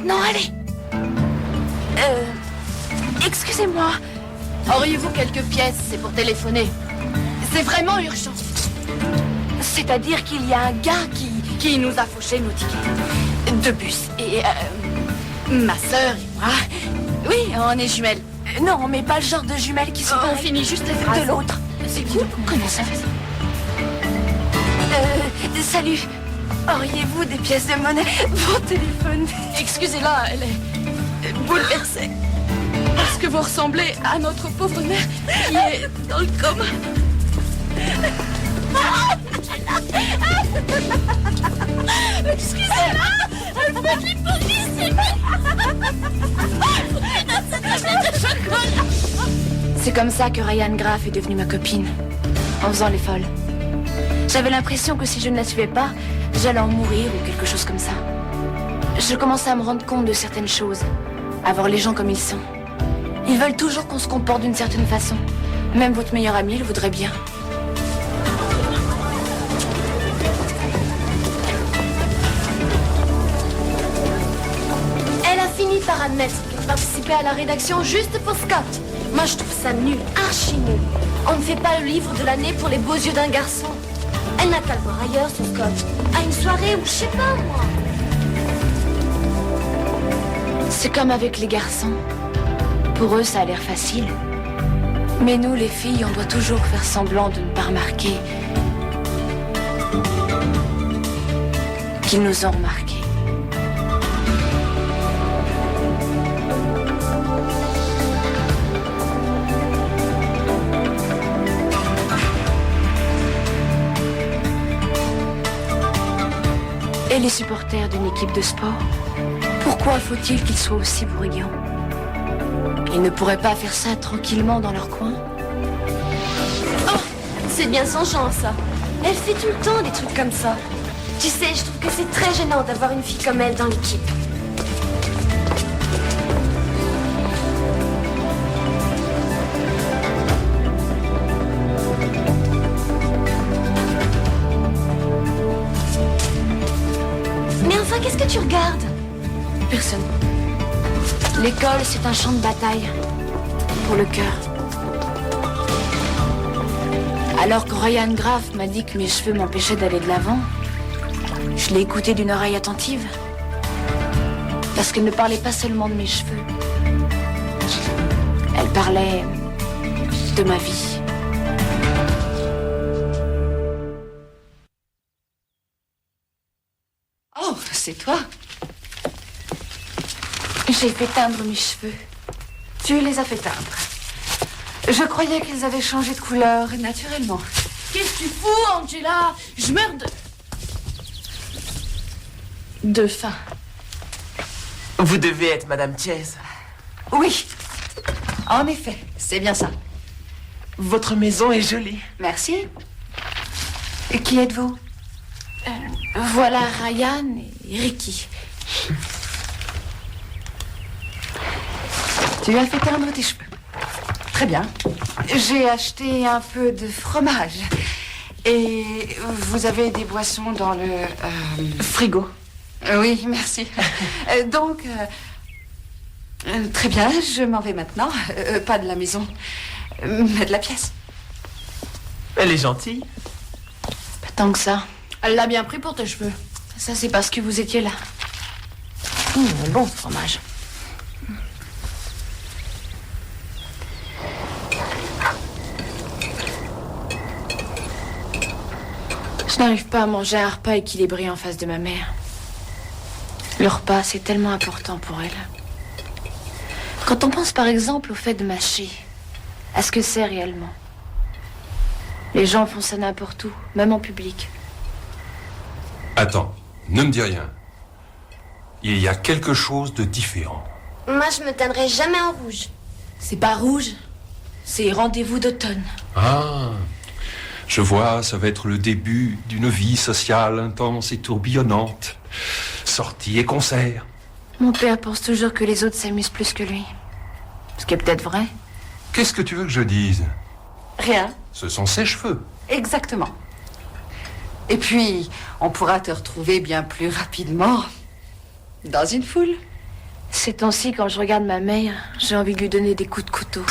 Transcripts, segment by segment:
maintenant, allez. Excusez-moi. Auriez-vous quelques pièces? C'est pour téléphoner. C'est vraiment urgent. C'est-à-dire qu'il y a un gars qui nous a fauché nos tickets de bus. Et ma sœur et moi... Oui, on est jumelles. Non, mais pas le genre de jumelles qui sont... On finit juste la phrase de l'autre. C'est cool. Comment ça fait ça? Salut. Auriez-vous des pièces de monnaie pour téléphone? Excusez-la, elle est bouleversée. Parce que vous ressemblez à notre pauvre mère qui est dans le coma. Excusez-la, elle fait de l'hypocrisie. C'est comme ça que Ryan Graff est devenue ma copine, en faisant les folles. J'avais l'impression que si je ne la suivais pas, j'allais en mourir ou quelque chose comme ça. Je commençais à me rendre compte de certaines choses, à voir les gens comme ils sont. Ils veulent toujours qu'on se comporte d'une certaine façon. Même votre meilleur ami le voudrait bien. Elle a fini par admettre qu'elle participait à la rédaction juste pour Scott. Moi, je trouve ça nul, archi nul. On ne fait pas le livre de l'année pour les beaux yeux d'un garçon. Elle n'a qu'à le voir ailleurs, ce Scott. À une soirée ou je sais pas, moi. C'est comme avec les garçons. Pour eux, ça a l'air facile. Mais nous, les filles, on doit toujours faire semblant de ne pas remarquer qu'ils nous ont remarqués. Et les supporters d'une équipe de sport, pourquoi faut-il qu'ils soient aussi bruyants? Ils ne pourraient pas faire ça tranquillement dans leur coin? Oh, c'est bien son genre, ça. Elle fait tout le temps des trucs comme ça. Tu sais, je trouve que c'est très gênant d'avoir une fille comme elle dans l'équipe. Mais enfin, qu'est-ce que tu regardes? Personne. L'école, c'est un champ de bataille. Pour le cœur. Alors que Ryan Graff m'a dit que mes cheveux m'empêchaient d'aller de l'avant, je l'ai écouté d'une oreille attentive. Parce qu'elle ne parlait pas seulement de mes cheveux. Elle parlait de ma vie. Oh, c'est toi? J'ai fait teindre mes cheveux. Tu les as fait teindre. Je croyais qu'ils avaient changé de couleur naturellement. Qu'est-ce que tu fous, Angela? Je meurs de faim. Vous devez être Madame Chase. Oui, en effet, c'est bien ça. Votre maison est jolie. Merci. Et qui êtes-vous? Voilà Ryan et Ricky. Tu lui as fait teindre tes cheveux. Très bien. J'ai acheté un peu de fromage. Et vous avez des boissons dans le... Frigo. Oui, merci. Très bien, je m'en vais maintenant. Pas de la maison, mais de la pièce. Elle est gentille. Pas tant que ça. Elle l'a bien pris pour tes cheveux. Ça, c'est parce que vous étiez là. Bon, ce fromage. Je n'arrive pas à manger un repas équilibré en face de ma mère. Le repas, c'est tellement important pour elle. Quand on pense par exemple au fait de mâcher, à ce que c'est réellement. Les gens font ça n'importe où, même en public. Attends, ne me dis rien. Il y a quelque chose de différent. Moi, je me teindrai jamais en rouge. C'est pas rouge, c'est rendez-vous d'automne. Ah, je vois, ça va être le début d'une vie sociale intense et tourbillonnante. Sorties et concerts. Mon père pense toujours que les autres s'amusent plus que lui. Ce qui est peut-être vrai. Qu'est-ce que tu veux que je dise? Rien. Ce sont ses cheveux. Exactement. Et puis, on pourra te retrouver bien plus rapidement dans une foule. Ces temps-ci, quand je regarde ma mère, j'ai envie de lui donner des coups de couteau.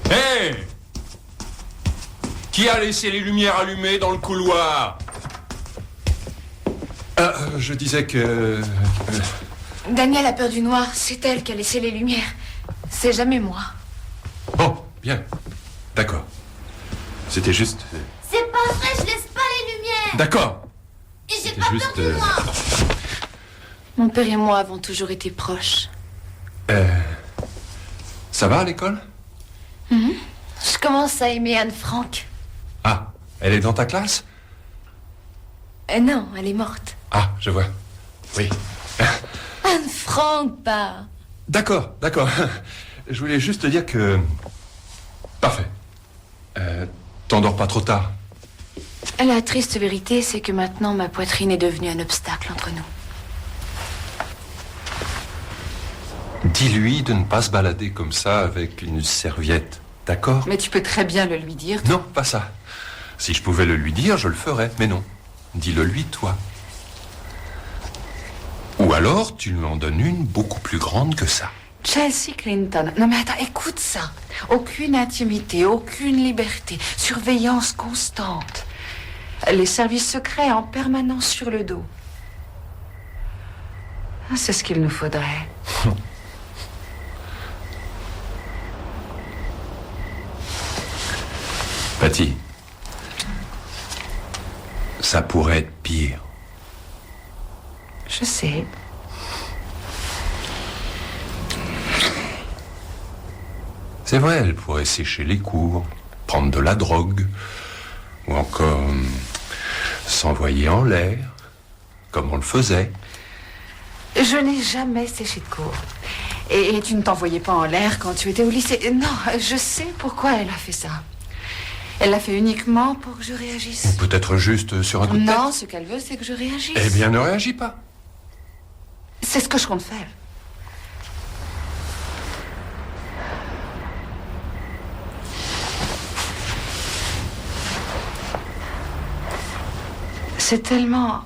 Hé! Qui a laissé les lumières allumées dans le couloir? Je disais que... Daniel a peur du noir, c'est elle qui a laissé les lumières. C'est jamais moi. Bon, bien. D'accord. C'était juste... C'est pas vrai, je laisse pas les lumières. D'accord. Et j'ai C'était pas juste... peur du noir. Mon père et moi avons toujours été proches. Ça va à l'école? Je commence à aimer Anne Frank. Ah, elle est dans ta classe? Non, elle est morte. Ah, je vois. Oui. Anne Frank, pas. D'accord. Je voulais juste te dire que... Parfait. T'endors pas trop tard. La triste vérité, c'est que maintenant, ma poitrine est devenue un obstacle entre nous. Dis-lui de ne pas se balader comme ça avec une serviette. D'accord? Mais tu peux très bien le lui dire. Non, pas ça. Si je pouvais le lui dire, je le ferais. Mais non. Dis-le lui, toi. Ou alors, tu lui en donnes une beaucoup plus grande que ça. Chelsea Clinton. Non mais attends, écoute ça. Aucune intimité, aucune liberté, surveillance constante. Les services secrets en permanence sur le dos. Ah, c'est ce qu'il nous faudrait. Patty, ça pourrait être pire. Je sais. C'est vrai, elle pourrait sécher les cours, prendre de la drogue, ou encore s'envoyer en l'air, comme on le faisait. Je n'ai jamais séché de cours. Et tu ne t'envoyais pas en l'air quand tu étais au lycée. Non, je sais pourquoi elle a fait ça. Elle l'a fait uniquement pour que je réagisse. Ou peut-être juste sur un coup de tête. Non, ce qu'elle veut, c'est que je réagisse. Eh bien, ne réagis pas. C'est ce que je compte faire. C'est tellement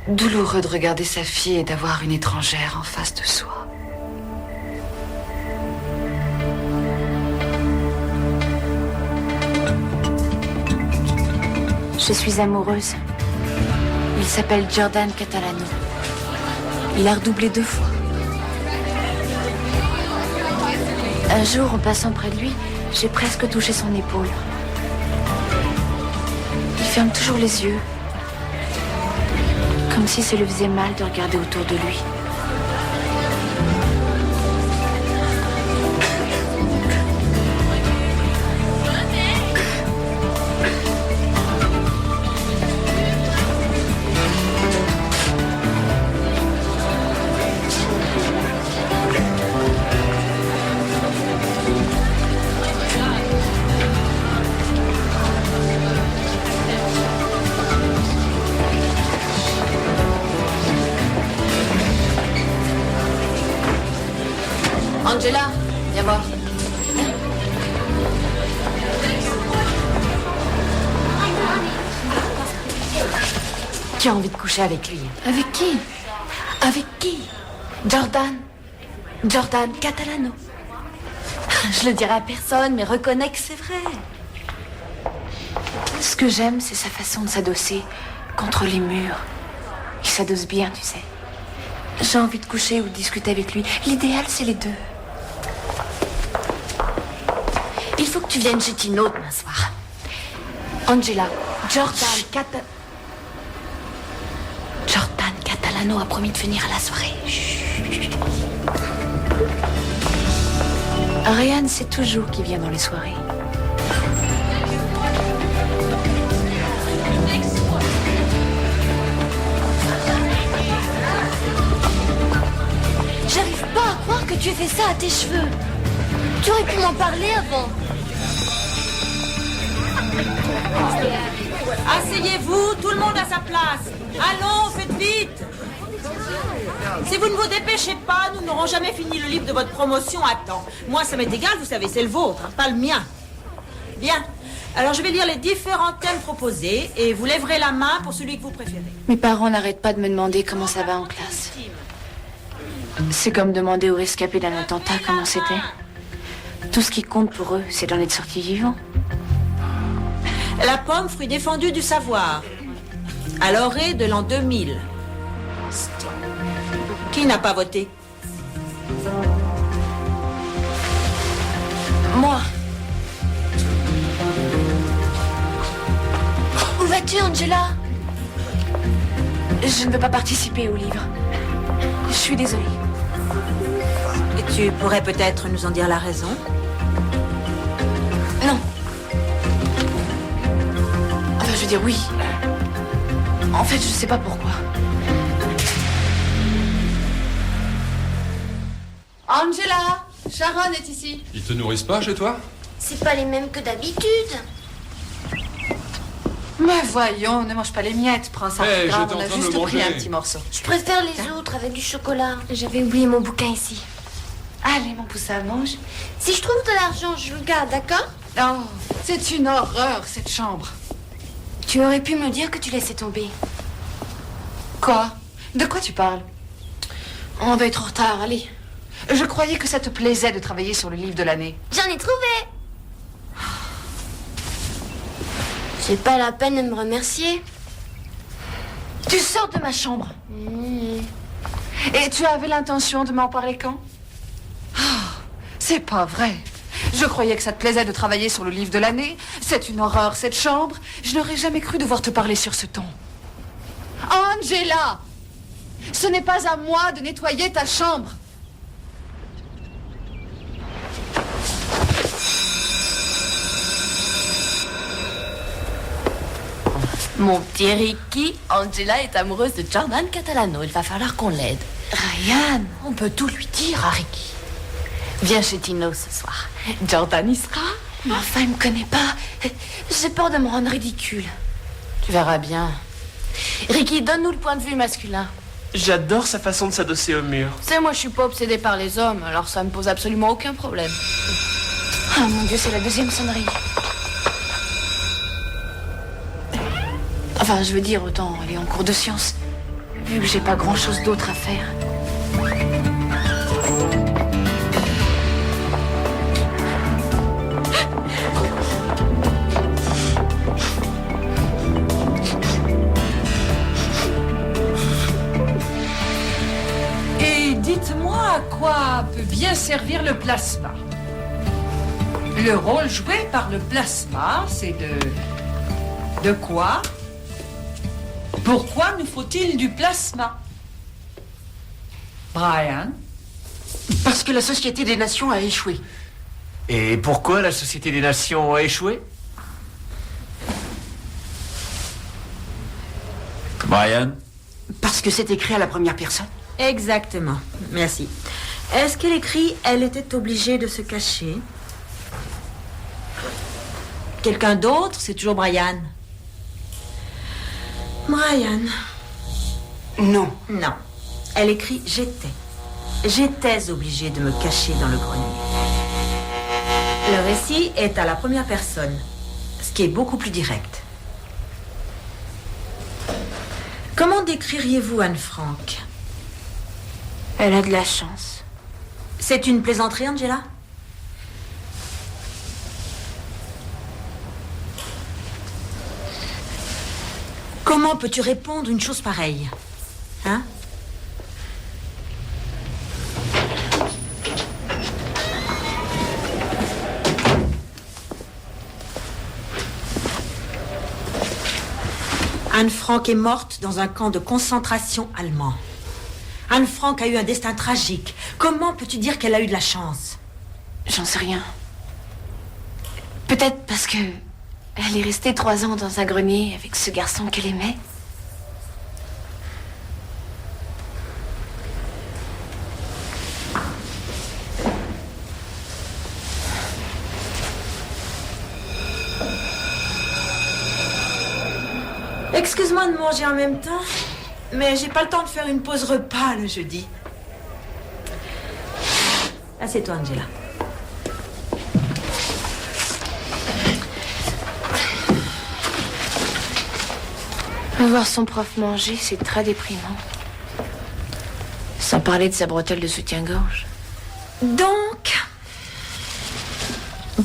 douloureux de regarder sa fille et d'avoir une étrangère en face de soi. Je suis amoureuse. Il s'appelle Jordan Catalano. Il a redoublé 2 fois. Un jour, en passant près de lui, j'ai presque touché son épaule. Il ferme toujours les yeux, comme si ça lui faisait mal de regarder autour de lui. Angela, viens voir. Tu as envie de coucher avec lui? Avec qui? Avec qui? Jordan. Jordan Catalano. Je le dirai à personne, mais reconnais que c'est vrai. Ce que j'aime, c'est sa façon de s'adosser contre les murs. Il s'adosse bien, tu sais. J'ai envie de coucher ou de discuter avec lui. L'idéal, c'est les deux. Il faut que tu viennes chez Tino demain soir. Angela, Jordan Catalano a promis de venir à la soirée. Chut. Ryan sait toujours qui vient dans les soirées. J'arrive pas à croire que tu aies fait ça à tes cheveux. Tu aurais pu m'en parler avant. Asseyez-vous, tout le monde à sa place. Allons, faites vite. Si vous ne vous dépêchez pas, nous n'aurons jamais fini le livre de votre promotion à temps. Moi, ça m'est égal, vous savez, c'est le vôtre, pas le mien. Bien. Alors je vais lire les différents thèmes proposés et vous lèverez la main pour celui que vous préférez. Mes parents n'arrêtent pas de me demander comment ça va en classe. C'est comme demander aux rescapés d'un attentat comment c'était. Tout ce qui compte pour eux, c'est d'en être sortis vivants. La pomme, fruit défendu du savoir. À l'orée de l'an 2000. Qui n'a pas voté? Moi, Où vas-tu, Angela? je ne veux pas participer au livre. Je suis désolée. Et tu pourrais peut-être nous en dire la raison? Non. Enfin, je veux dire oui. En fait, je sais pas pourquoi. Angela, Sharon est ici. Ils te nourrissent pas chez toi? C'est pas les mêmes que d'habitude. Mais voyons, ne mange pas les miettes. Prends ça. Hey, grave, j'étais on en a train de juste le pris manger. un petit morceau. Je préfère les autres avec du chocolat. J'avais oublié mon bouquin ici. Allez, mon poussin, mange. Si je trouve de l'argent, je le garde, d'accord? Oh, c'est une horreur, cette chambre. Tu aurais pu me dire que tu laissais tomber. Quoi? De quoi tu parles? On va être en retard, allez. Je croyais que ça te plaisait de travailler sur le livre de l'année. J'en ai trouvé. C'est pas la peine de me remercier. Tu sors de ma chambre. Et tu avais l'intention de m'en parler quand? Oh, c'est pas vrai. Je croyais que ça te plaisait de travailler sur le livre de l'année. C'est une horreur, cette chambre. Je n'aurais jamais cru devoir te parler sur ce ton. Angela! Ce n'est pas à moi de nettoyer ta chambre. Mon petit Ricky, Angela est amoureuse de Jordan Catalano. Il va falloir qu'on l'aide. Ryan! On peut tout lui dire à Ricky. Viens chez Tino ce soir. Jordan y sera. Enfin, il me connaît pas. J'ai peur de me rendre ridicule. Tu verras bien. Ricky, donne-nous le point de vue masculin. J'adore sa façon de s'adosser au mur. Tu sais, moi je suis pas obsédée par les hommes, alors ça me pose absolument aucun problème. Ah mon Dieu, c'est la deuxième sonnerie. Enfin, je veux dire, autant aller en cours de sciences, vu que j'ai pas grand-chose d'autre à faire. Et dites-moi à quoi peut bien servir le plasma. Le rôle joué par le plasma, c'est de quoi? Pourquoi nous faut-il du plasma? Brian? Parce que la Société des Nations a échoué. Et pourquoi la Société des Nations a échoué? Brian? Parce que c'est écrit à la première personne. Exactement. Merci. Est-ce qu'elle écrit « Elle était obligée de se cacher » Quelqu'un d'autre? C'est toujours Brian. Brian. Non. Non. Elle écrit « J'étais. J'étais obligée de me cacher dans le grenier. » Le récit est à la première personne, ce qui est beaucoup plus direct. Comment décririez-vous Anne Frank? Elle a de la chance. C'est une plaisanterie, Angela? Comment peux-tu répondre une chose pareille? Hein? Anne Frank est morte dans un camp de concentration allemand. Anne Frank a eu un destin tragique. Comment peux-tu dire qu'elle a eu de la chance? J'en sais rien. Peut-être parce que elle est restée 3 ans dans un grenier avec ce garçon qu'elle aimait. Excuse-moi de manger en même temps, mais j'ai pas le temps de faire une pause repas le jeudi. Assieds-toi, Angela. Voir son prof manger, c'est très déprimant. Sans parler de sa bretelle de soutien-gorge. Donc,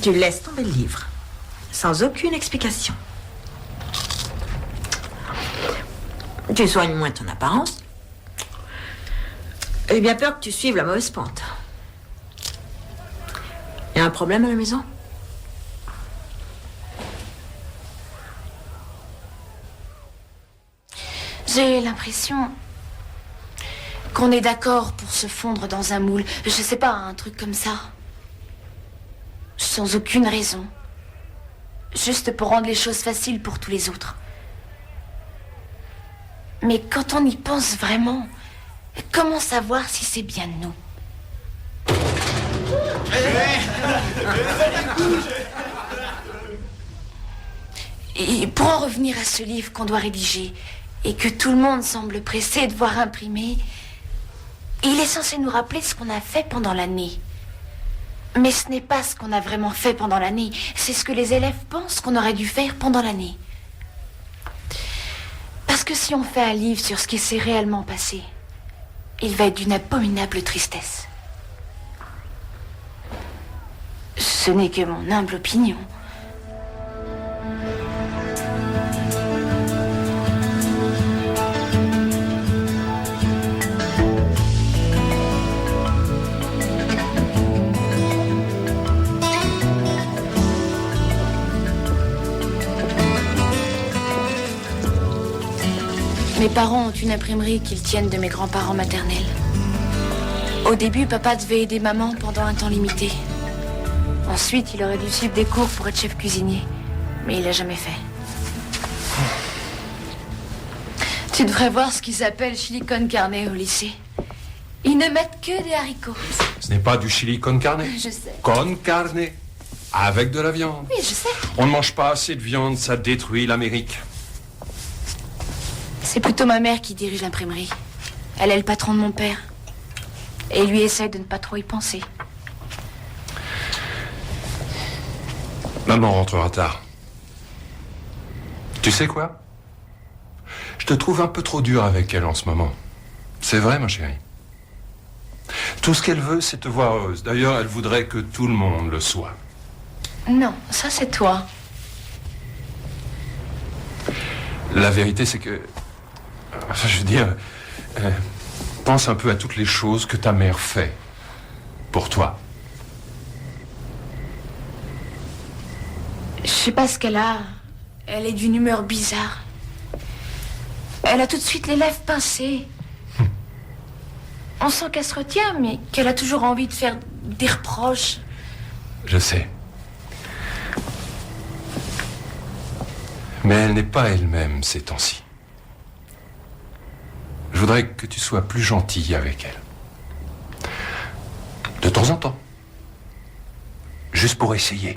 tu laisses tomber le livre, sans aucune explication. Tu soignes moins ton apparence. J'ai bien peur que tu suives la mauvaise pente. Il y a un problème à la maison? J'ai l'impression qu'on est d'accord pour se fondre dans un moule. Je sais pas, un truc comme ça. Sans aucune raison. Juste pour rendre les choses faciles pour tous les autres. Mais quand on y pense vraiment, comment savoir si c'est bien de nous? Et pour en revenir à ce livre qu'on doit rédiger, et que tout le monde semble pressé de voir imprimer, il est censé nous rappeler ce qu'on a fait pendant l'année. Mais ce n'est pas ce qu'on a vraiment fait pendant l'année, c'est ce que les élèves pensent qu'on aurait dû faire pendant l'année. Parce que si on fait un livre sur ce qui s'est réellement passé, il va être d'une abominable tristesse. Ce n'est que mon humble opinion. Mes parents ont une imprimerie qu'ils tiennent de mes grands-parents maternels. Au début, papa devait aider maman pendant un temps limité. Ensuite, il aurait dû suivre des cours pour être chef cuisinier. Mais il l'a jamais fait. Tu devrais voir ce qu'ils appellent chili con carne au lycée. Ils ne mettent que des haricots. Ce n'est pas du chili con carne. Je sais. Con carne. Avec de la viande. Oui, je sais. On ne mange pas assez de viande, ça détruit l'Amérique. C'est plutôt ma mère qui dirige l'imprimerie. Elle est le patron de mon père. Et lui essaie de ne pas trop y penser. Maman rentrera tard. Tu sais quoi? Je te trouve un peu trop dur avec elle en ce moment. C'est vrai, ma chérie. Tout ce qu'elle veut, c'est te voir heureuse. D'ailleurs, elle voudrait que tout le monde le soit. Non, ça c'est toi. La vérité, c'est que... Enfin, je veux dire... pense un peu à toutes les choses que ta mère fait. Pour toi. Je sais pas ce qu'elle a. Elle est d'une humeur bizarre. Elle a tout de suite les lèvres pincées. On sent qu'elle se retient, mais qu'elle a toujours envie de faire des reproches. Je sais. Mais elle n'est pas elle-même ces temps-ci. Je voudrais que tu sois plus gentille avec elle. De temps en temps. Juste pour essayer.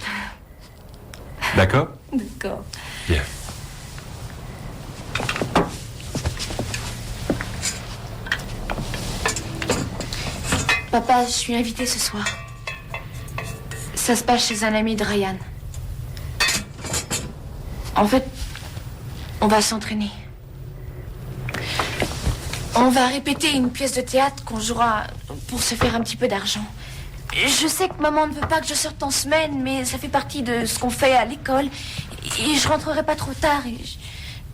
D'accord? D'accord. Bien. Papa, je suis invitée ce soir. Ça se passe chez un ami de Ryan. En fait, on va s'entraîner. On va répéter une pièce de théâtre qu'on jouera pour se faire un petit peu d'argent. Je sais que maman ne veut pas que je sorte en semaine, mais ça fait partie de ce qu'on fait à l'école. Et je rentrerai pas trop tard. Et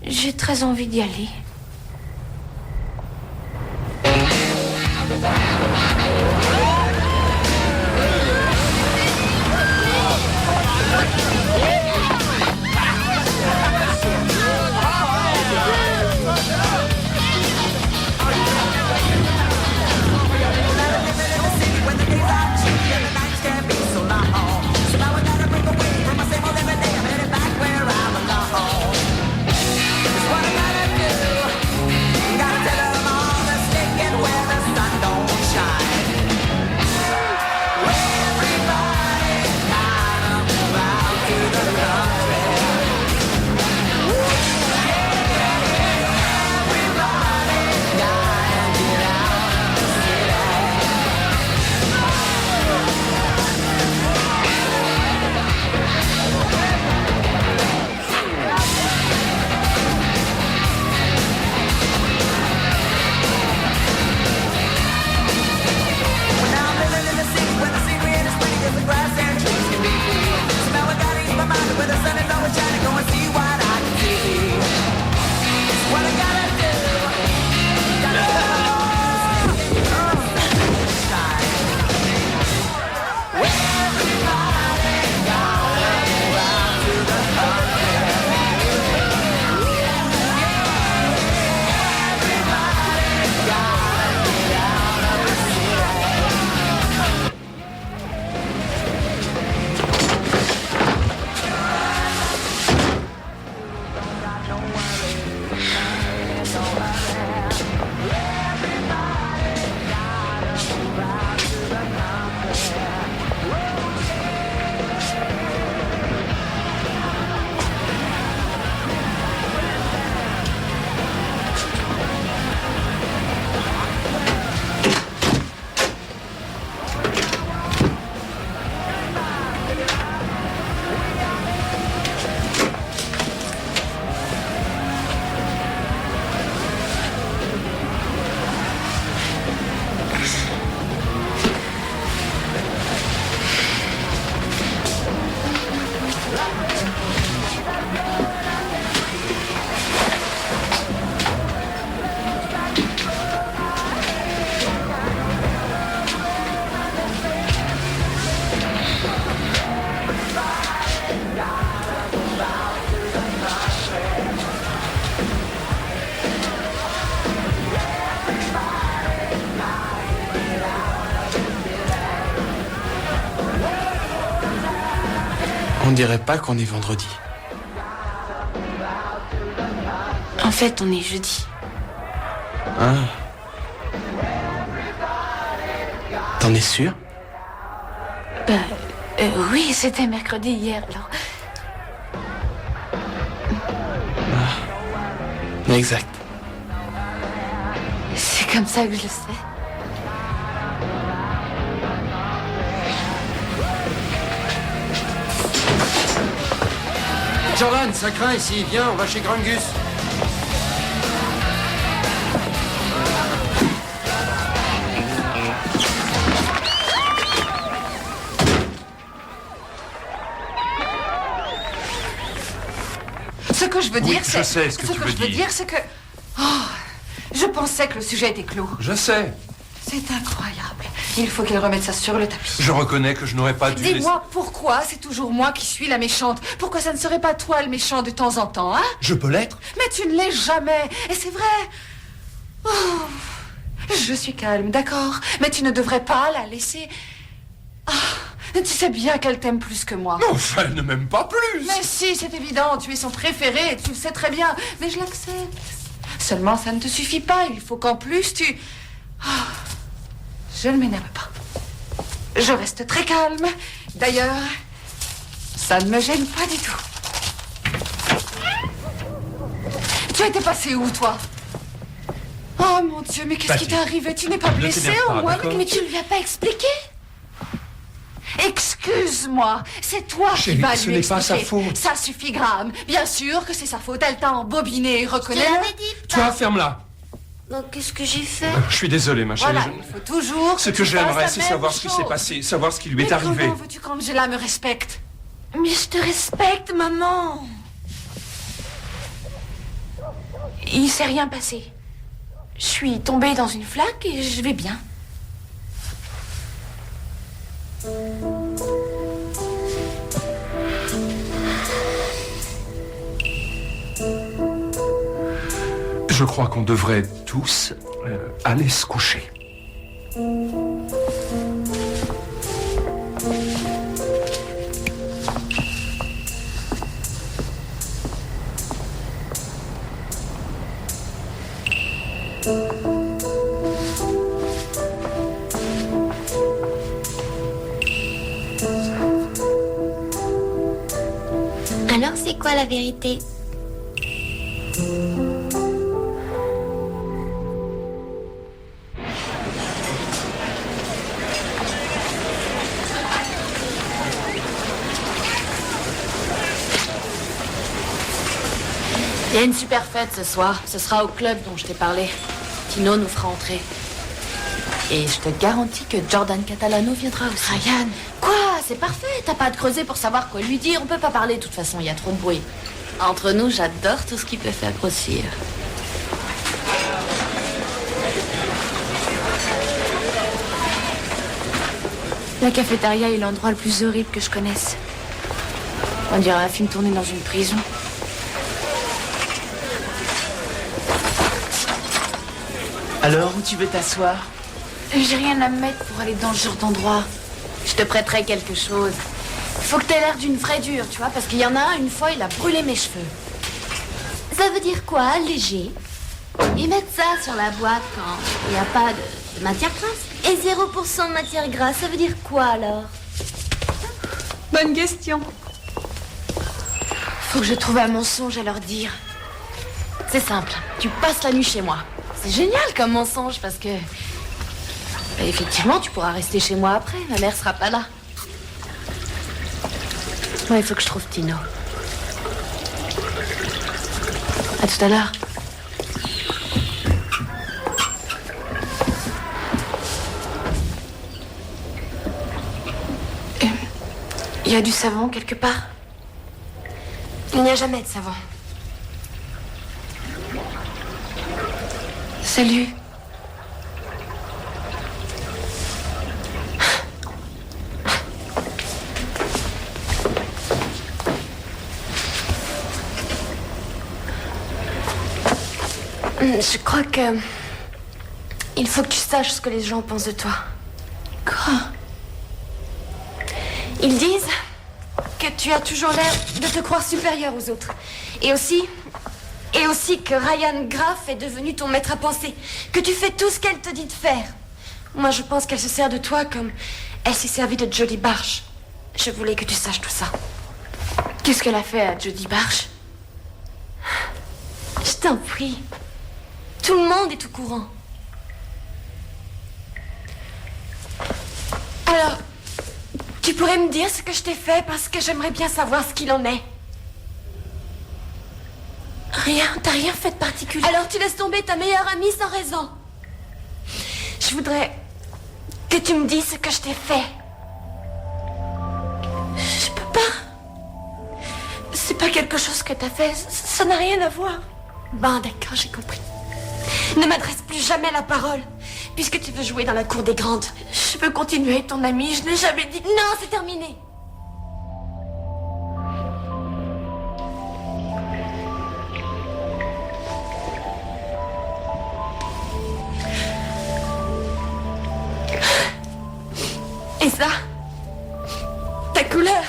j'ai très envie d'y aller. What I gotta do On dirait pas qu'on est vendredi. En fait, on est jeudi. Ah. T'en es sûr? Oui, c'était mercredi hier, alors... Exact. C'est comme ça que je le sais. Jordan, ça craint ici. Viens, on va chez Grangus. Ce que je veux dire, je sais ce que tu veux dire. C'est que... Oh, je pensais que le sujet était clos. Je sais. C'est incroyable. Il faut qu'il remette ça sur le tapis. Je reconnais que je n'aurais pas dû... Dis-moi, pourquoi c'est toujours moi qui suis la méchante? Pourquoi ça ne serait pas toi le méchant de temps en temps, hein? Je peux l'être? Mais tu ne l'es jamais. Et c'est vrai. Oh, je suis calme, d'accord. Mais tu ne devrais pas la laisser... Ah, tu sais bien qu'elle t'aime plus que moi. Non, enfin, elle ne m'aime pas plus. Mais si, c'est évident. Tu es son préféré. Tu le sais très bien. Mais je l'accepte. Seulement, ça ne te suffit pas. Il faut qu'en plus, tu... Ah, je ne m'énerve pas. Je reste très calme. D'ailleurs, ça ne me gêne pas du tout. Tu étais passé où, toi? Oh, mon Dieu, mais qu'est-ce qui t'est arrivé? Tu n'es pas blessé, au moins? Mais tu ne lui as pas expliqué? Excuse-moi, c'est toi Chérie, qui vas ce lui n'est pas expliquer. sa faute. Ça suffit, Graham. Bien sûr que c'est sa faute. Elle t'a embobiné, reconnais-le. Toi, ferme-la. Donc, qu'est-ce que j'ai fait? Je suis désolé, ma chérie. Voilà, il faut toujours... Ce que tu j'aimerais, fasses c'est la savoir même ce qui s'est chose. passé, savoir ce qui lui est Mais arrivé. comment veux-tu qu'Angela me respecte? Mais je te respecte, maman. Il s'est rien passé. Je suis tombée dans une flaque et je vais bien. Je crois qu'on devrait tous aller se coucher. Alors, c'est quoi la vérité? Il y a une super fête ce soir. Ce sera au club dont je t'ai parlé. Tino nous fera entrer. Et je te garantis que Jordan Catalano viendra aussi. Ryan, Quoi? C'est parfait. T'as pas à te creuser pour savoir quoi lui dire. On peut pas parler de toute façon, il y a trop de bruit. Entre nous, j'adore tout ce qui peut faire grossir. la cafétéria est l'endroit le plus horrible que je connaisse. On dirait un film tourné dans une prison. Alors, où tu veux t'asseoir? J'ai rien à me mettre pour aller dans ce genre d'endroit. Je te prêterai quelque chose. Faut que t'aies l'air d'une vraie dure, tu vois, parce qu'il y en a un, une fois, il a brûlé mes cheveux. Ça veut dire quoi, léger? Ils mettent ça sur la boîte quand il n'y a pas de matière grasse. Et 0% de matière grasse, ça veut dire quoi alors? Bonne question. Faut que je trouve un mensonge à leur dire. C'est simple, tu passes la nuit chez moi. C'est génial comme mensonge parce que... Bah, effectivement, tu pourras rester chez moi après, ma mère sera pas là. Moi, il faut que je trouve Tino. À tout à l'heure. Il y a du savon quelque part? Il n'y a jamais de savon. Salut. Je crois que... il faut que tu saches ce que les gens pensent de toi. Quoi? Ils disent que Tu as toujours l'air de te croire supérieur aux autres. Et aussi que Ryan Graff est devenue ton maître à penser. Que tu fais tout ce qu'elle te dit de faire. Moi, je pense qu'elle se sert de toi comme elle s'est servie de Jody Barsh. Je voulais que tu saches tout ça. Qu'est-ce qu'elle a fait à Jody Barsh? Je t'en prie. Tout le monde est au courant. Alors, tu pourrais me dire ce que je t'ai fait parce que j'aimerais bien savoir ce qu'il en est. Rien, t'as rien fait de particulier. Alors tu laisses tomber ta meilleure amie sans raison. Je voudrais que tu me dises ce que je t'ai fait. Je peux pas. C'est pas quelque chose que t'as fait. Ça n'a rien à voir. Bon, d'accord, j'ai compris. Ne m'adresse plus jamais la parole, puisque tu veux jouer dans la cour des grandes. Je peux continuer à être ton amie, je n'ai jamais dit... Non, c'est terminé. Et ça? Ta couleur?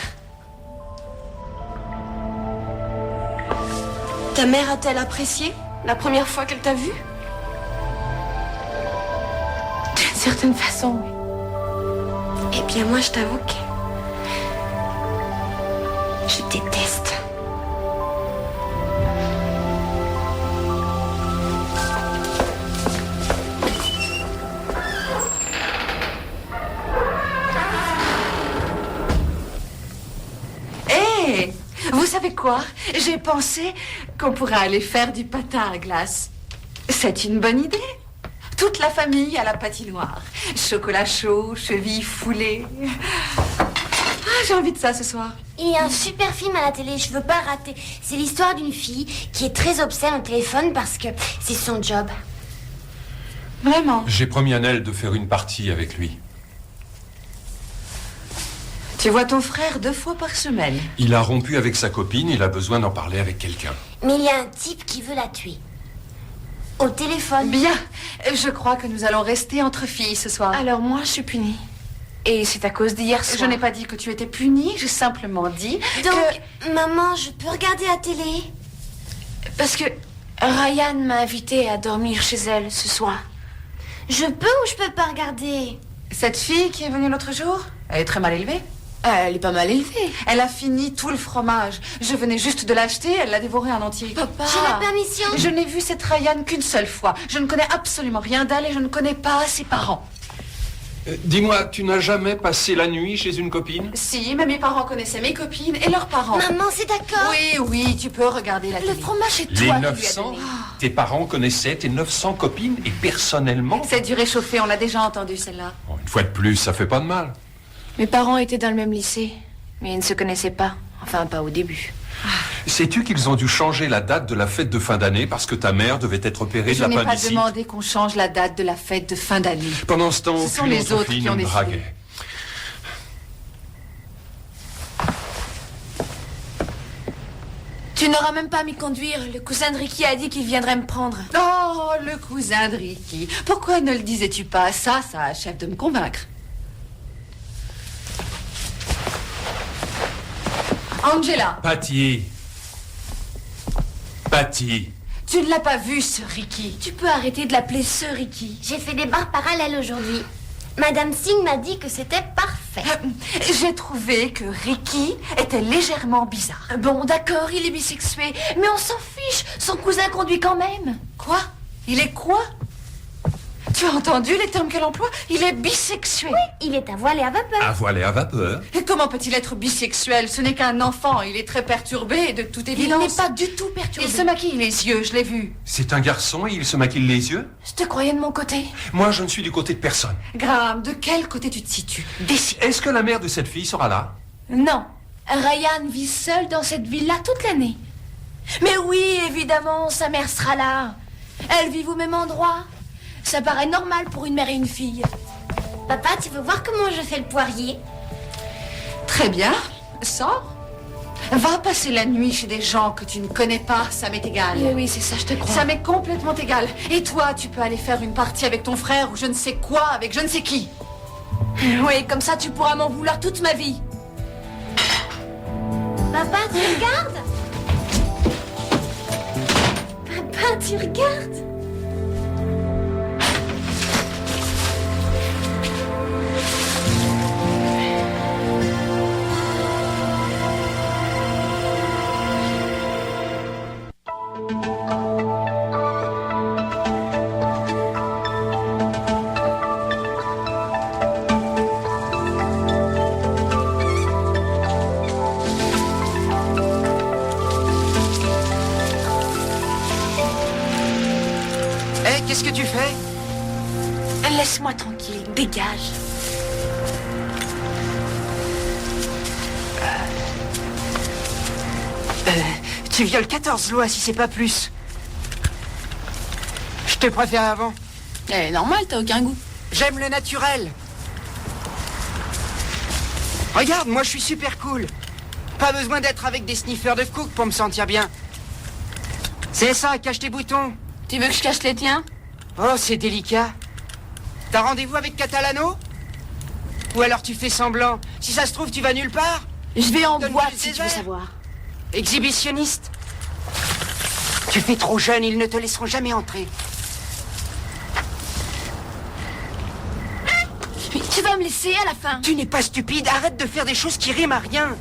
Ta mère a-t-elle apprécié la première fois qu'elle t'a vue? D'une certaine façon, oui. Eh bien, moi, je t'avoue que... je déteste. Hé, vous savez quoi? J'ai pensé qu'on pourrait aller faire du patin à glace. C'est une bonne idée. Toute la famille à la patinoire. Chocolat chaud, chevilles foulées. Ah, j'ai envie de ça ce soir. Il y a un super film à la télé, je veux pas rater. C'est l'histoire d'une fille qui est très obsède au téléphone parce que c'est son job. Vraiment? J'ai promis à Nel de faire une partie avec lui. Tu vois ton frère 2 fois par semaine. Il a rompu avec sa copine, il a besoin d'en parler avec quelqu'un. Mais il y a un type qui veut la tuer. Au téléphone. Bien, je crois que nous allons rester entre filles ce soir. Alors moi, je suis punie. Et c'est à cause d'hier soir. Je n'ai pas dit que tu étais punie, j'ai simplement dit Donc, maman, je peux regarder la télé? Parce que Ryan m'a invitée à dormir chez elle ce soir. Je peux ou je peux pas regarder? Cette fille qui est venue l'autre jour, elle est très mal élevée. Elle est pas mal élevée. Elle a fini tout le fromage. Je venais juste de l'acheter, elle l'a dévoré en entier. Papa! J'ai la permission? Je n'ai vu cette Ryan qu'une seule fois. Je ne connais absolument rien d'elle et je ne connais pas ses parents. Dis-moi, tu n'as jamais passé la nuit chez une copine? Si, mais mes parents connaissaient mes copines et leurs parents. Maman, c'est d'accord? Oui, oui, tu peux regarder la télé. Le fromage, c'est Les toi qui lui as 900? donné. Tes parents connaissaient tes 900 copines et personnellement? C'est du réchauffé, on l'a déjà entendu celle-là. Bon, une fois de plus, ça fait pas de mal. Mes parents étaient dans le même lycée, mais ils ne se connaissaient pas. Enfin, pas au début. Sais-tu qu'ils ont dû changer la date de la fête de fin d'année parce que ta mère devait être opérée de Je n'ai pas l'appendicite? demandé qu'on change la date de la fête de fin d'année. Pendant ce temps, Ce sont aucune les autre autres fille qui ont ne me décidé. draguait. Tu n'auras même pas à m'y conduire. Le cousin de Ricky a dit qu'il viendrait me prendre. Oh, le cousin de Ricky. Pourquoi ne le disais-tu pas? Ça achève de me convaincre. Angela, Patty. Patty. tu ne l'as pas vu, ce Ricky. Tu peux arrêter de l'appeler ce Ricky. J'ai fait des barres parallèles aujourd'hui. Madame Singh m'a dit que c'était parfait. J'ai trouvé que Ricky était légèrement bizarre. Bon, d'accord, il est bisexué, mais on s'en fiche. Son cousin conduit quand même. Quoi? Il est quoi? Tu as entendu les termes qu'elle emploie? Il est bisexuel. Oui, il est à voile et à vapeur. À voile et à vapeur. Et comment peut-il être bisexuel? Ce n'est qu'un enfant. Il est très perturbé, de toute Il évidence. n'est pas du tout perturbé. Il se maquille les yeux, je l'ai vu. C'est un garçon et il se maquille les yeux? Je te croyais de mon côté. Moi, je ne suis du côté de personne. Graham, de quel côté tu te situes? Décide. Est-ce que la mère de cette fille sera là? Non. Ryan vit seul dans cette ville-là toute l'année. Mais oui, évidemment, sa mère sera là. Elles vivent au même endroit. Ça paraît normal pour une mère et une fille. Papa, tu veux voir comment je fais le poirier? Très bien. Sors. Va passer la nuit chez des gens que tu ne connais pas, ça m'est égal. Oui, c'est ça, je te crois. Ça m'est complètement égal. Et toi, tu peux aller faire une partie avec ton frère ou je ne sais quoi, avec je ne sais qui. Oui, comme ça, tu pourras m'en vouloir toute ma vie. Papa, tu regardes? Papa, tu regardes? Qu'est-ce que tu fais? Laisse-moi tranquille, dégage. Tu violes 14 lois si c'est pas plus. Je te préfère avant. Normal, t'as aucun goût. J'aime le naturel. Regarde, moi je suis super cool. Pas besoin d'être avec des sniffeurs de coke pour me sentir bien. C'est ça, cache tes boutons. Tu veux que je cache les tiens? Oh, c'est délicat. T'as rendez-vous avec Catalano? Ou alors tu fais semblant? Si ça se trouve, tu vas nulle part? Je vais en Donne-lui boîte le si tu désert. veux savoir. Exhibitionniste? Tu fais trop jeune, ils ne te laisseront jamais entrer. Mais tu vas me laisser à la fin. Tu n'es pas stupide, arrête de faire des choses qui riment à rien.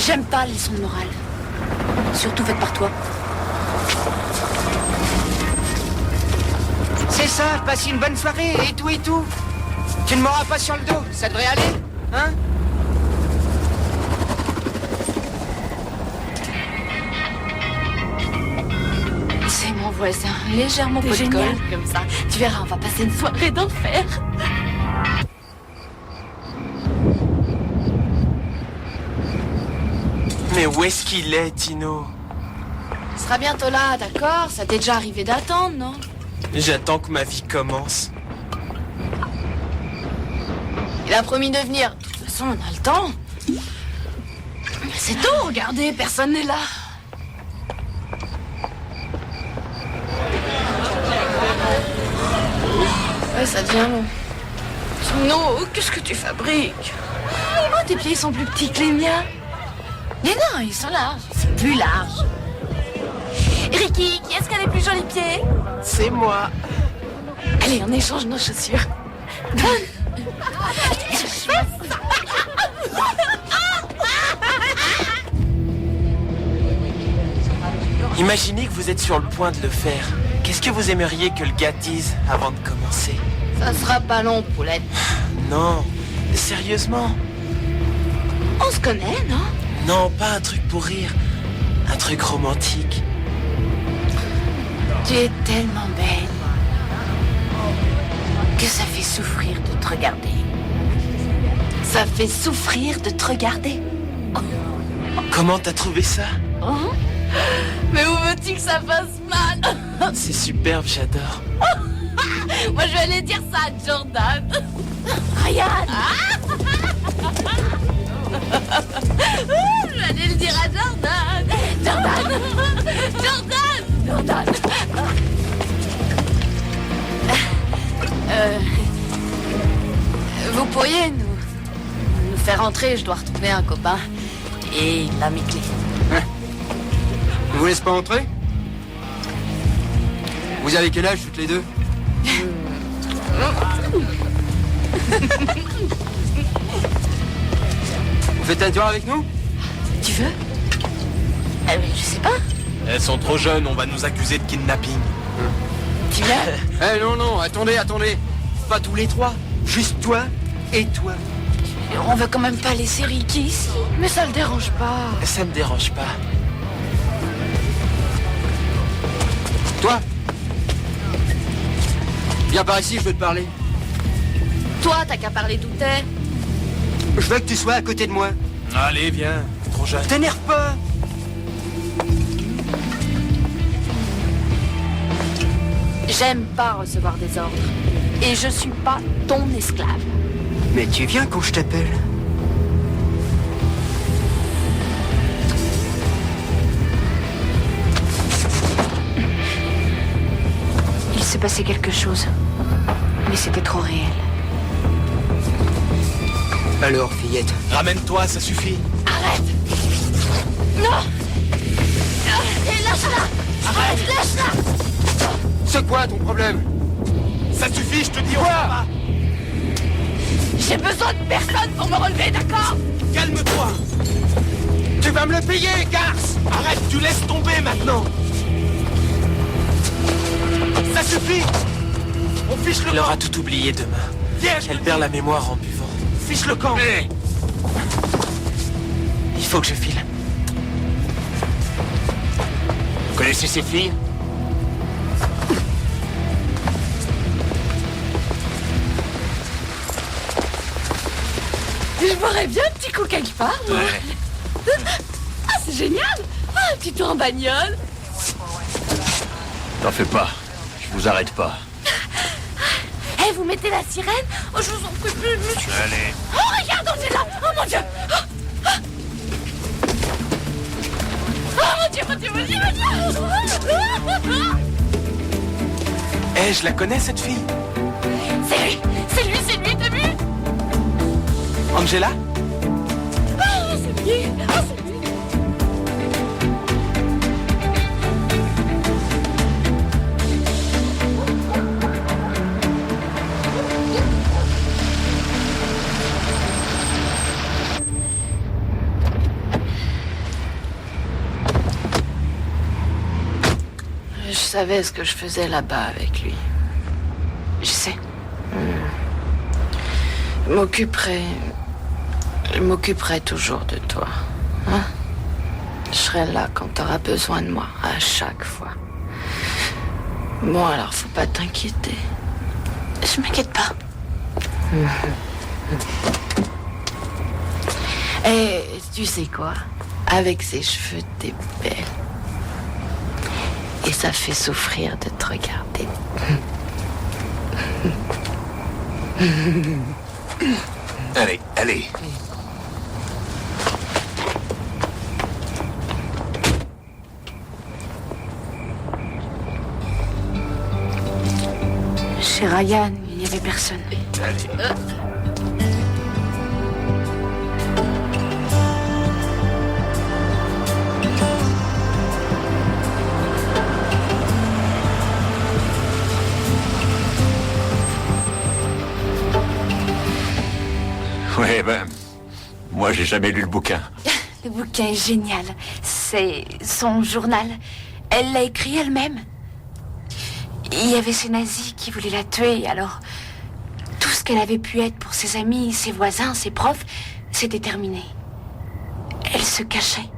J'aime pas les leçons de morale. Surtout faites par toi. C'est ça, passe une bonne soirée, et tout et tout. Tu ne m'auras pas sur le dos, ça devrait aller, hein? C'est mon voisin, légèrement pot de génial. colle, comme ça. Tu verras, on va passer une soirée d'enfer. Mais où est-ce qu'il est, Tino? Il sera bientôt là, d'accord? Ça t'est déjà arrivé d'attendre, non? J'attends que ma vie commence. Il a promis de venir. De toute façon, on a le temps. C'est tôt, regardez, personne n'est là. Ouais, ça devient long. Non, qu'est-ce que tu fabriques? Oh, tes pieds sont plus petits que les miens. Mais non, ils sont larges. C'est plus large. Ricky, qui est-ce qui a les plus jolis pieds? C'est moi. Allez, on échange nos chaussures. Imaginez que vous êtes sur le point de le faire. Qu'est-ce que vous aimeriez que le gars dise avant de commencer? Ça sera pas long, poulette. Non, sérieusement. On se connaît, non? Non, pas un truc pour rire. Un truc romantique. Tu es tellement belle que ça fait souffrir de te regarder. Ça fait souffrir de te regarder. Comment t'as trouvé ça? Hein? Mais où veux-tu que ça fasse mal? C'est superbe, j'adore. Moi, je vais aller dire ça à Jordan. Ryan! Je vais aller le dire à Jordan. Jordan! Jordan! Jordan! Vous pourriez nous faire entrer, je dois retrouver un copain. Et il a mes clés. Ils vous laissent pas entrer? Vous avez quel âge toutes les deux? Vous faites un tour avec nous? Tu veux? Je sais pas. Elles sont trop jeunes, on va nous accuser de kidnapping. Tu viens? Eh non, non, attendez. Pas tous les trois. Juste toi et toi. On veut quand même pas laisser Ricky ici. Mais ça le dérange pas. Ça me dérange pas. Toi? Viens par ici, je veux te parler. Toi, t'as qu'à parler d'où t'es. Je veux que tu sois à côté de moi. Allez, viens, trop jeune. T'énerve pas. J'aime pas recevoir des ordres. Et je suis pas ton esclave. Mais tu viens quand je t'appelle. Il s'est passé quelque chose. Mais c'était trop réel. Alors, fillette. Ramène-toi, ça suffit. Arrête. Non. Lâche-la. Arrête, lâche-la. C'est quoi ton problème? Ça suffit, je te dis, on va pas. J'ai besoin de personne pour me relever, d'accord? Calme-toi. Tu vas me le payer, garce. Arrête, tu laisses tomber maintenant. Ça suffit. On fiche le camp. Elle aura tout oublié demain. Viens, Elle perd la mémoire en buvant. fiche le camp. Il faut que je file. Vous connaissez ces filles? Je boirais bien un petit coup quelque part, moi. Ah, c'est génial. Ah, un petit tour en bagnole. T'en fais pas. Je vous arrête pas. Eh, vous mettez la sirène? Oh, je vous en prie plus, monsieur. Allez. Oh, regarde, on est là. Oh, mon Dieu. Oh, mon Dieu, mon Dieu, mon Dieu, mon Dieu. Eh, je la connais, cette fille. C'est lui, t'as vu? Angela? Oh, c'est lui. Oh, c'est lui. Je savais ce que je faisais là-bas avec lui. Je sais. Je m'occuperai toujours de toi. Hein? Je serai là quand tu auras besoin de moi, à chaque fois. Bon, alors, faut pas t'inquiéter. Je m'inquiète pas. Et tu sais quoi? Avec ces cheveux, t'es belle. Et ça fait souffrir de te regarder. Allez, allez. Chez Ryan, il n'y avait personne. Allez. Ouais, ben, moi j'ai jamais lu le bouquin. Le bouquin est génial. C'est son journal. Elle l'a écrit elle-même. Il y avait ces nazis qui voulaient la tuer, alors tout ce qu'elle avait pu être pour ses amis, ses voisins, ses profs, c'était terminé. Elle se cachait.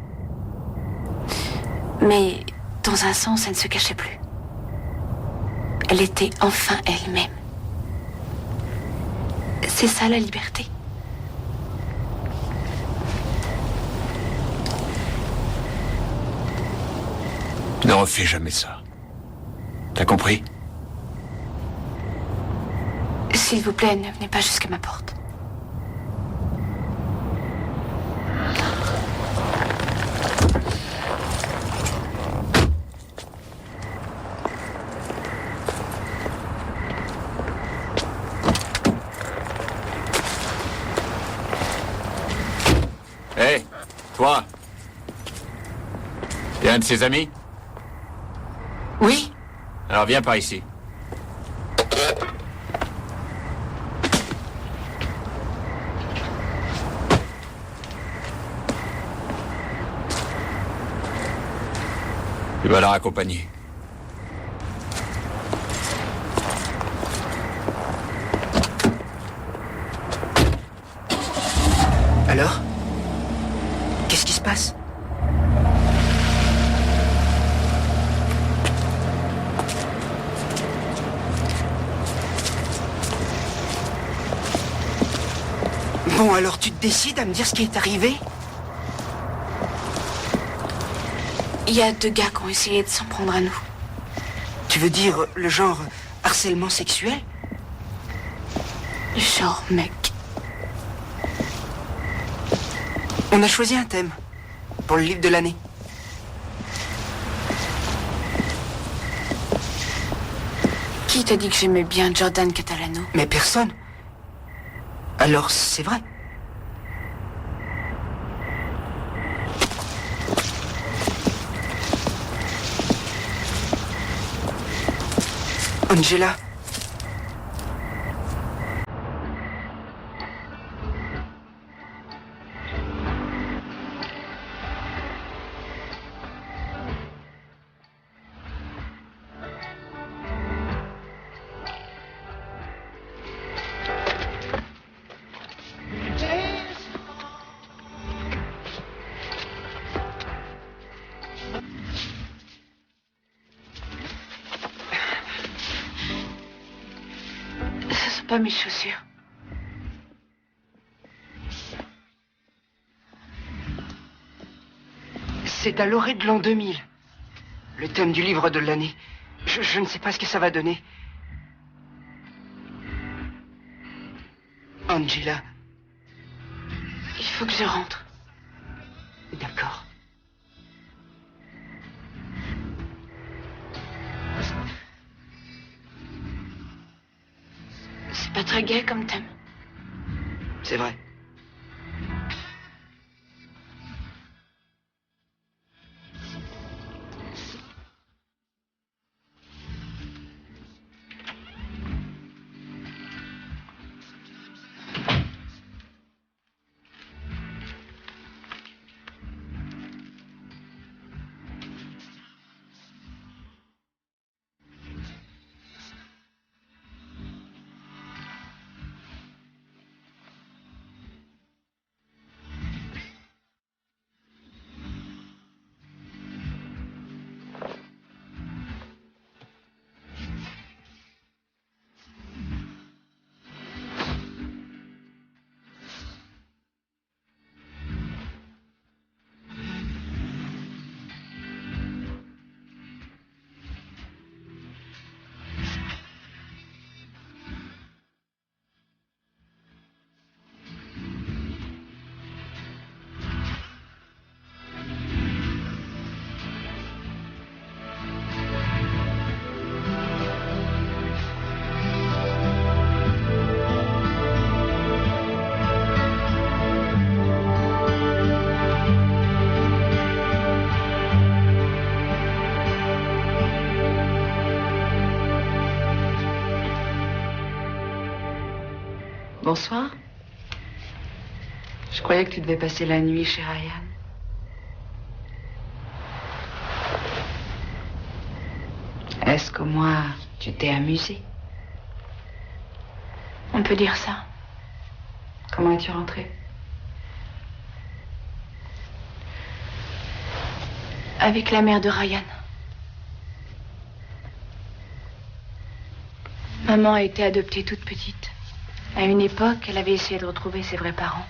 Mais dans un sens, elle ne se cachait plus. Elle était enfin elle-même. C'est ça la liberté. Ne refais jamais ça. T'as compris? S'il vous plaît, ne venez pas jusqu'à ma porte. Hé, toi. T'es un de ses amis? Oui? Alors viens par ici. Tu vas la raccompagner. Alors? Qu'est-ce qui se passe? Bon, alors tu te décides à me dire ce qui est arrivé? Il y a 2 gars qui ont essayé de s'en prendre à nous. Tu veux dire le genre harcèlement sexuel? Genre mec. On a choisi un thème pour le livre de l'année. Qui t'a dit que j'aimais bien Jordan Catalano? Mais personne. Alors c'est vrai. Angela. Pas mes chaussures. C'est à l'orée de l'an 2000. Le thème du livre de l'année. Je ne sais pas ce que ça va donner. Angela. Il faut que je rentre. D'accord. C'est pas très gai comme thème. C'est vrai. Bonsoir. Je croyais que tu devais passer la nuit chez Ryan. Est-ce qu'au moins tu t'es amusé? On peut dire ça. Comment es-tu rentrée? Avec la mère de Ryan. Maman a été adoptée toute petite. À une époque, elle avait essayé de retrouver ses vrais parents.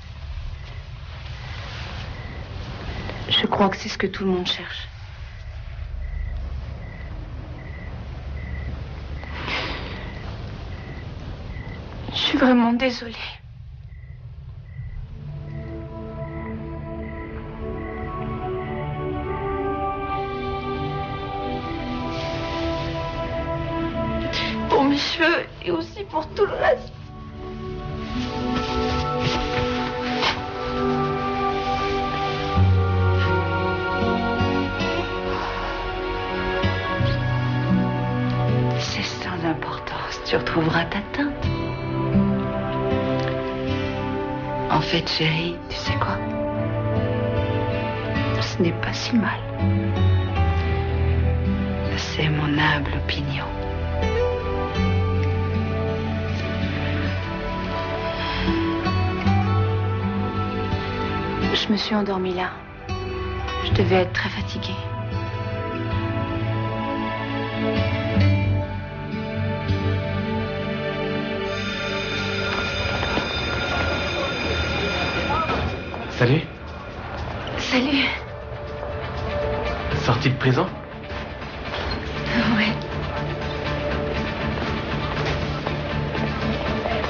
Je crois que c'est ce que tout le monde cherche. Je suis vraiment désolée. Pour mes cheveux et aussi pour tout le reste. C'est sans importance. Tu retrouveras ta teinte. En fait, chérie, tu sais quoi? Ce n'est pas si mal. C'est mon humble opinion. Je me suis endormie là. Je devais être très fatiguée. Salut. Salut. Sortie de prison? Ouais.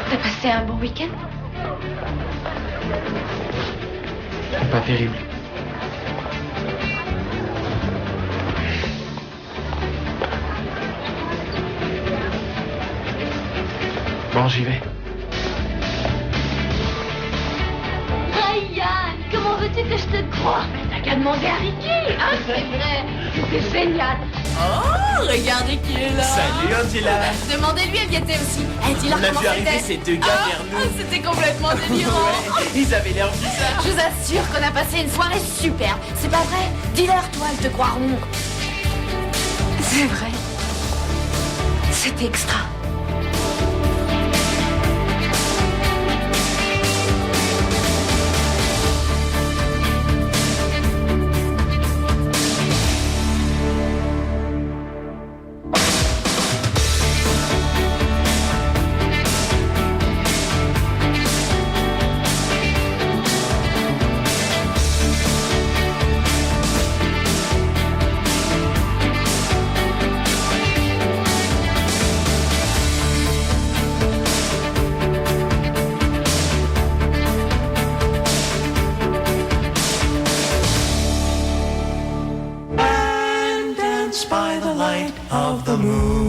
T'as passé un bon week-end? Pas terrible. Bon, j'y vais. Ryan, comment veux-tu que je te croie? T'as qu'à demander à Ricky, hein, c'est vrai. C'était génial. Oh, regardez qui est là. Salut Angela. Demandez-lui, elle y était aussi. Elle dit là On a comment vu arriver c'était. ces deux gars vers nous. C'était complètement délirant. Ouais, ils avaient l'air bizarres. Je vous assure qu'on a passé une soirée superbe. C'est pas vrai? Dis-leur, toi, elles te croiront. C'est vrai. C'est extra. By the light of the moon.